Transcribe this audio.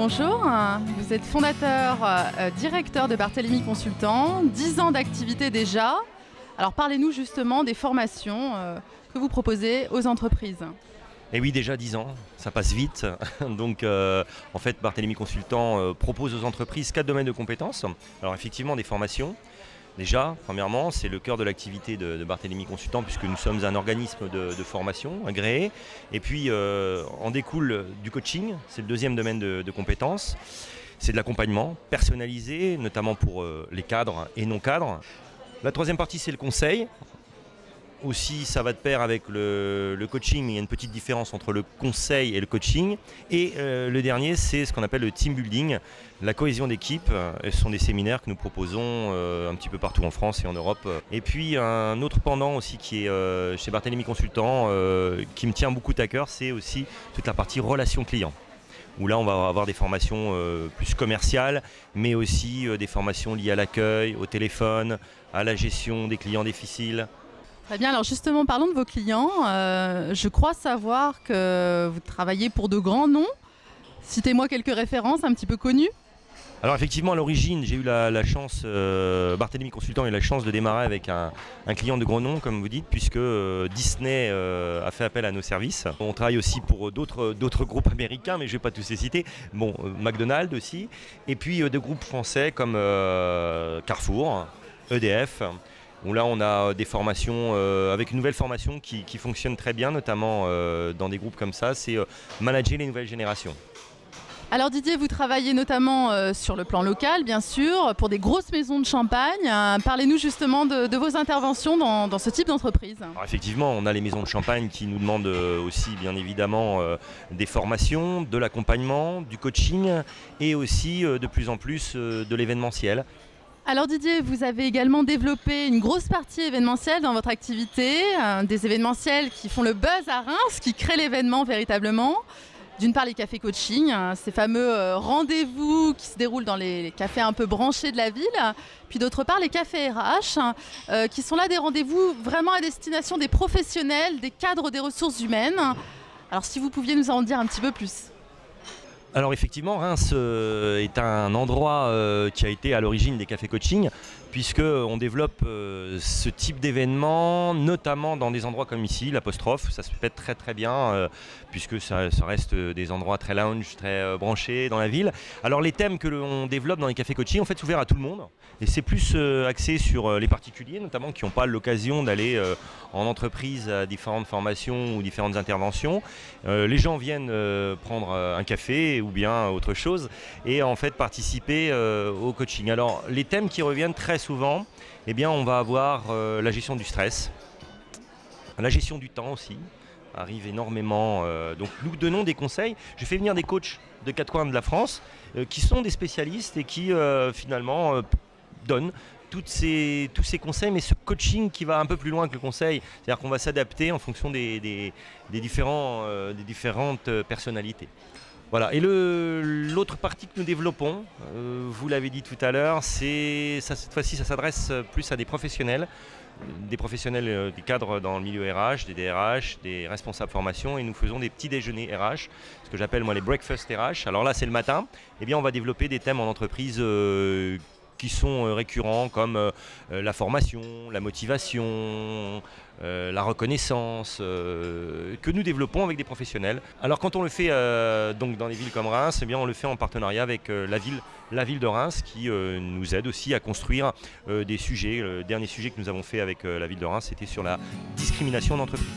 bonjour. Vous êtes fondateur, directeur de Barthélemy Consultant, 10 ans d'activité déjà. Alors parlez-nous justement des formations que vous proposez aux entreprises. Et oui, déjà 10 ans, ça passe vite. Donc en fait, Barthélemy Consultant propose aux entreprises 4 domaines de compétences. Alors effectivement, des formations. Déjà, premièrement, c'est le cœur de l'activité de Barthélemy Consultant puisque nous sommes un organisme de formation agréé. Et puis, en découle du coaching, c'est le deuxième domaine de compétences. C'est de l'accompagnement personnalisé, notamment pour les cadres et non-cadres. La troisième partie, c'est le conseil. Aussi, ça va de pair avec le coaching, il y a une petite différence entre le conseil et le coaching. Et le dernier, c'est ce qu'on appelle le team building, la cohésion d'équipe. Ce sont des séminaires que nous proposons un petit peu partout en France et en Europe. Et puis un autre pendant aussi qui est chez Barthélemy Consultant, qui me tient beaucoup à cœur, c'est aussi toute la partie relations clients. Où là, on va avoir des formations plus commerciales, mais aussi des formations liées à l'accueil, au téléphone, à la gestion des clients difficiles. Très bien, alors justement, parlons de vos clients. Je crois savoir que vous travaillez pour de grands noms. Citez-moi quelques références un petit peu connues. Alors effectivement, à l'origine, j'ai eu la chance, Barthélemy Consultant a eu la chance de démarrer avec un client de gros nom, comme vous dites, puisque Disney a fait appel à nos services. On travaille aussi pour d'autres groupes américains, mais je ne vais pas tous les citer. Bon, McDonald's aussi, et puis de groupes français comme Carrefour, EDF, où là on a des formations, avec une nouvelle formation qui fonctionne très bien, notamment dans des groupes comme ça, c'est manager les nouvelles générations. Alors Didier, vous travaillez notamment sur le plan local, bien sûr, pour des grosses maisons de champagne. Parlez-nous justement de vos interventions dans ce type d'entreprise. Alors effectivement, on a les maisons de champagne qui nous demandent aussi, bien évidemment, des formations, de l'accompagnement, du coaching et aussi de plus en plus de l'événementiel. Alors Didier, vous avez également développé une grosse partie événementielle dans votre activité, des événementiels qui font le buzz à Reims, qui créent l'événement véritablement. D'une part les cafés coaching, ces fameux rendez-vous qui se déroulent dans les cafés un peu branchés de la ville. Puis d'autre part les cafés RH, qui sont là des rendez-vous vraiment à destination des professionnels, des cadres des ressources humaines. Alors si vous pouviez nous en dire un petit peu plus. Alors effectivement, Reims est un endroit qui a été à l'origine des cafés coaching, puisqu'on développe ce type d'événement, notamment dans des endroits comme ici, l'Apostrophe. Ça se fait très très bien, puisque ça reste des endroits très lounge, très branchés dans la ville. Alors les thèmes que l'on développe dans les cafés coaching, en fait, c'est ouvert à tout le monde. Et c'est plus axé sur les particuliers, notamment qui n'ont pas l'occasion d'aller en entreprise à différentes formations ou différentes interventions. Les gens viennent prendre un café ou bien autre chose et en fait participer au coaching. Alors les thèmes qui reviennent très souvent, eh bien, on va avoir la gestion du stress, la gestion du temps aussi, arrive énormément. Donc nous donnons des conseils. Je fais venir des coachs de 4 coins de la France qui sont des spécialistes et qui finalement donnent tous ces conseils, mais ce coaching qui va un peu plus loin que le conseil. C'est-à-dire qu'on va s'adapter en fonction des différentes personnalités. Voilà. Et l'autre partie que nous développons, vous l'avez dit tout à l'heure, cette fois-ci ça s'adresse plus à des professionnels, des cadres dans le milieu RH, des DRH, des responsables formation, et nous faisons des petits déjeuners RH, ce que j'appelle moi les breakfast RH. Alors là c'est le matin, eh bien on va développer des thèmes en entreprise qui sont récurrents comme la formation, la motivation, la reconnaissance, que nous développons avec des professionnels. Alors quand on le fait donc dans des villes comme Reims, eh bien on le fait en partenariat avec la ville de Reims qui nous aide aussi à construire des sujets. Le dernier sujet que nous avons fait avec la ville de Reims, c'était sur la discrimination d'entreprise.